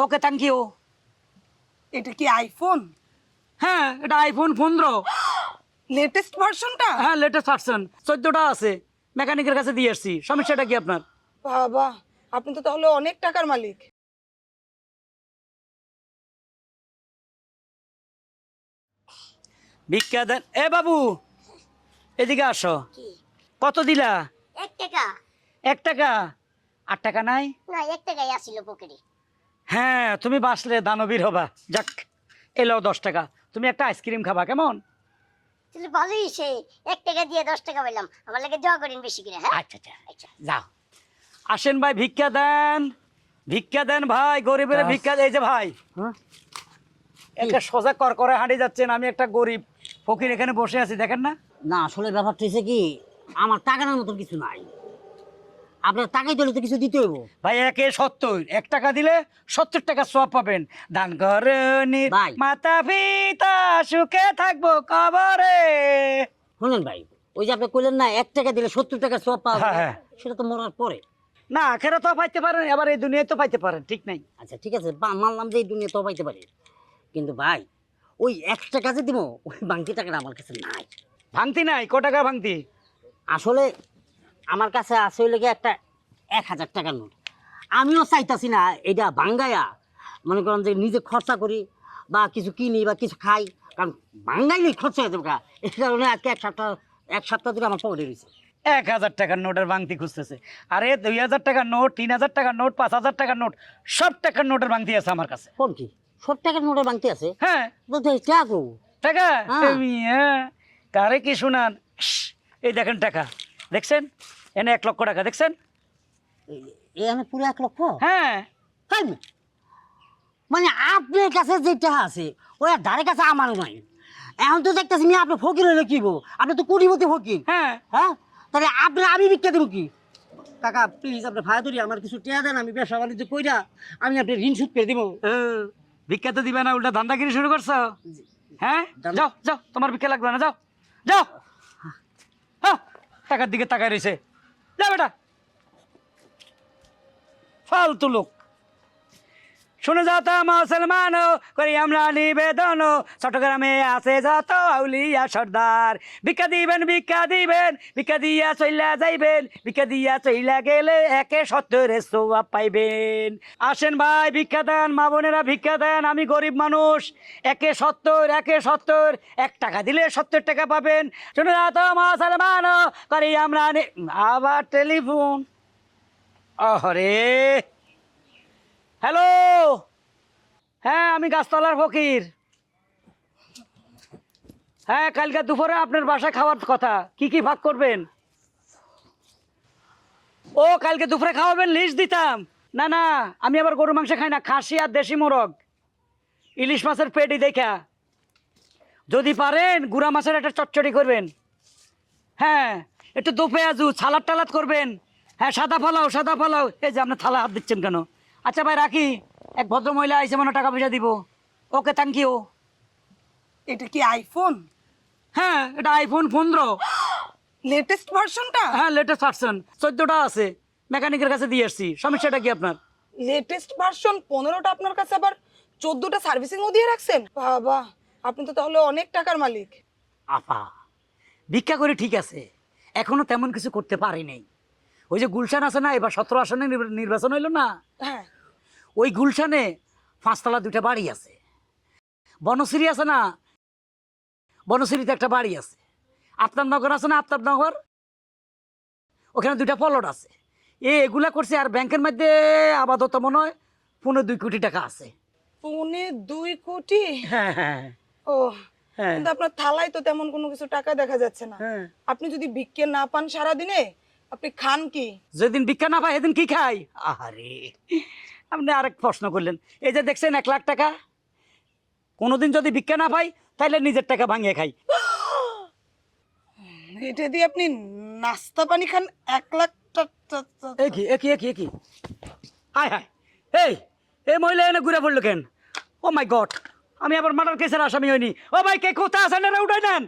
Okay thank you. এটা কি iPhone? হ্যাঁ, এটা আইফোন 15। লেটেস্ট ভার্সনটা? হ্যাঁ, লেটেস্ট ভার্সন 14টা আছে, মেকানিকের কাছে দিয়ে আসছি। সমস্যাটা কি আপনার? বাবা, আপনি তো তাহলে অনেক টাকার মালিক। ভিক্ষা দেন। এ বাবু, এদিকে আসো। কত দিলা? 1 টাকা। 1 টাকা? 8 টাকা নাই? না, 1 টাকাই আসিল পকেটে। হ্যাঁ, তুমি বাঁচলে দানবীর হবা। যাক, এলো 10 টাকা। তুমি একটা আইসক্রিম খাবা, কেমন? তাহলে ভালোই, সে 1 টাকা দিয়ে 10 টাকা পেলাম। আমার লাগে দোয়া করেন বেশি করে, হ্যাঁ? আচ্ছা আচ্ছা আচ্ছা, যাও। আসেন ভাই, ভিক্ষা দেন। ভিক্ষা দেন ভাই, গরিবের ভিক্ষা। এই যে ভাই, একটা সোজা কর করে হাঁটি যাচ্ছেন, আমি একটা গরিব ফকির এখানে বসে আছি, দেখেন না? না আসলে ব্যাপারটা হচ্ছে কি, আমার টাকার মতো কিছু নাই। আপনার টাকাই দিলে তো কিছু দিতে হইব। ভাই, 1 টাকা টাকা দিলে 70 টাকা সওয়াব পাবেন। দান করনি ভাই। মাতা পিতা, সুখে থাকবো কবরে। শুনেন ভাই, ওই যে আপনি কইলেন না 1 টাকা দিলে 70 টাকা সওয়াব পাওয়া হ্যাঁ, যাবে, হ্যাঁ। সেটা তো মরার পরে। না, আখেরা তো পাইতে পারেন, আবার এই দুনিয়ায় তো পাইতে পারেন, ঠিক নাই? আচ্ছা ঠিক আছে, মানলাম যে এই দুনিয়া তো পাইতে পারি, কিন্তু ভাই ওই 1 টাকা যে দিব, ওই বাংতি টাকাটা আমার কাছে নাই। ভাঙতি নাই? ক টাকা ভাঙতি? আসলে আমার কাছে আছে হইলে গিয়ে একটা 1000 টাকার নোট। আমিও চাইতাছি না এটা ভাঙ্গায়া, মনে করেন যে নিজে খরচা করি বা কিছু কিনি বা কিছু খাই, কারণ ভাঙ্গাইলেই খরচা হয়ে যাবে। এই কারণে আজকে এক সপ্তাহ ধরে আমার পকেটে রয়েছে। 1000 টাকার নোটের ভাঙতি খুঁজতেছে? আরে 2000 টাকার নোট, 3000 টাকার নোট, 5000 টাকার নোট, সব টাকার নোটের ভাঙতি আছে আমার কাছে। কোন কি 100 টাকার নোটের ভাঙতি আছে? হ্যাঁ, তো টাকা কো? টাকা? হ্যাঁ। হ্যাঁ, কারে কি শুনান। এই দেখেন টাকা, দেখছেন? এনে 1 লক্ষ টাকা, দেখছেন? এখানে পুরো 1 লক্ষ? হ্যাঁ। তাই না? মানে আপনার কাছে যে টাকা আছে ওই আর ধারে কাছে আমারও নাই। এখন তো দেখতেছি না আপনি ফকির হইলে কি বো, আপনি তো কোটিপতি ফকির। হ্যাঁ, হ্যাঁ, তাহলে আমি ভিক্ষা দেবো কি? কাকা প্লিজ আপনি ভাড়া ধরি আমার কিছু টাকা দেন, আমি ব্যবসা বাণিজ্য কইরা আমি আপনি ঋণ শোধ করে দিব। ভিক্ষা তো দিবে না, উল্টা ধান্দাগিরি শুরু করছো। হ্যাঁ, যাও যাও, তোমার ভিক্ষা লাগবে না, যাও যাও। হ্যাঁ, টাকার দিকে তাকায় রয়েছে, যা বেটা, ফালতু লোক। শুনে যাত মুসলমান করি আমরা নিবেদন, চট্টগ্রামে আছে যত আউলিয়া সর্দার। ভিক্ষা দিবেন, ভিক্ষা দিবেন, ভিক্ষা দিয়া চইলা যাইবেন, ভিক্ষা দিয়া চইলা গেলে 170 সওয়াব পাইবেন। আসেন ভাই, ভিক্ষা দেন, মা বোনেরা ভিক্ষা দেন। আমি গরিব মানুষ, 170 1 টাকা দিলে 70 টাকা পাবেন। শুনে যাত মুসলমান করি আমরা আবার টেলিফোন। আরে হ্যালো, হ্যাঁ আমি গাছতলার ফকির। হ্যাঁ, কালকে দুপুরে আপনার বাসায় খাওয়ার কথা, কি কি ভাগ করবেন? ও, কালকে দুপুরে খাওয়াবেন, লিস্ট দিতাম। না না, আমি আবার গরু মাংস খাই না, খাসি আর দেশি মোরগ, ইলিশ মাছের পেটি দেখা। যদি পারেন গুড়া মাছের একটা চচ্চড়ি করবেন। হ্যাঁ, একটু দো পেঁয়াজু সালাদ টালাদ করবেন। হ্যাঁ, সাদা পোলাও, সাদা পোলাও। এই যে আপনার থালা হাত দিচ্ছেন কেন? আচ্ছা ভাই, রাখি। এক ভদ্র মহিলা আইসে, মনে টাকা পয়সা দিব। Okay thank you. এটা কি আইফোন? হ্যাঁ, এটা আইফোন 15। লেটেস্ট ভার্সনটা? হ্যাঁ, লেটেস্ট ভার্সন 14টা আছে, মেকানিকের কাছে দিয়ে আসছি। সমস্যাটা কি আপনার? লেটেস্ট ভার্সন 15টা আপনার কাছে, আবার 14টা সার্ভিসিংও দিয়ে রাখছেন? বাবা, আপনি তো তাহলে অনেক টাকার মালিক। আপা, ভিক্ষা করে ঠিক আছে, এখনো তেমন কিছু করতে পারি নাই। ওই যে গুলশান আছে না, এবার 17 আসনে নির্বাচন হইল না, হ্যাঁ। ওই গুলশানে 5তলা 2টা বাড়ি আছে। বনশ্রী আছে না, বনশ্রীতে একটা বাড়ি আছে। আফতাবনগর আছে না, আফতাবনগর, ওখানে 2টা প্লট আছে। এগুলা করছে। আর ব্যাংকের মধ্যে আপাতত মনে হয় 2.5 কোটি টাকা আছে। 2.5 কোটি? হ্যাঁ হ্যাঁ ও, হ্যাঁ। কিন্তু আপনার থালায় তো তেমন কোনো কিছু টাকা দেখা যাচ্ছে না। হ্যাঁ। আপনি যদি ভিক্ষে না পান সারা দিনে, আপনি খান কি? যেদিন ভিক্ষা না পাই সেদিন কি খাই? আরে, আপনি আরেক প্রশ্ন করলেন। এই যে দেখছেন 1 লাখ টাকা, কোনোদিন যদি ভিক্ষা না পাই তাহলে নিজের টাকা ভাঙিয়ে খাই। এটা দিয়ে আপনি নাস্তা পানি খান 1 লাখ একই একই একই একই। হায় হায়, এই এই মহিলা এনে ঘুরে পড়লো কেন? ও মাই গড, আমি আবার মার্ডার কেসের আসামি হইনি। ও ভাই, কে কোথায় আছেন? উঠাই নেন।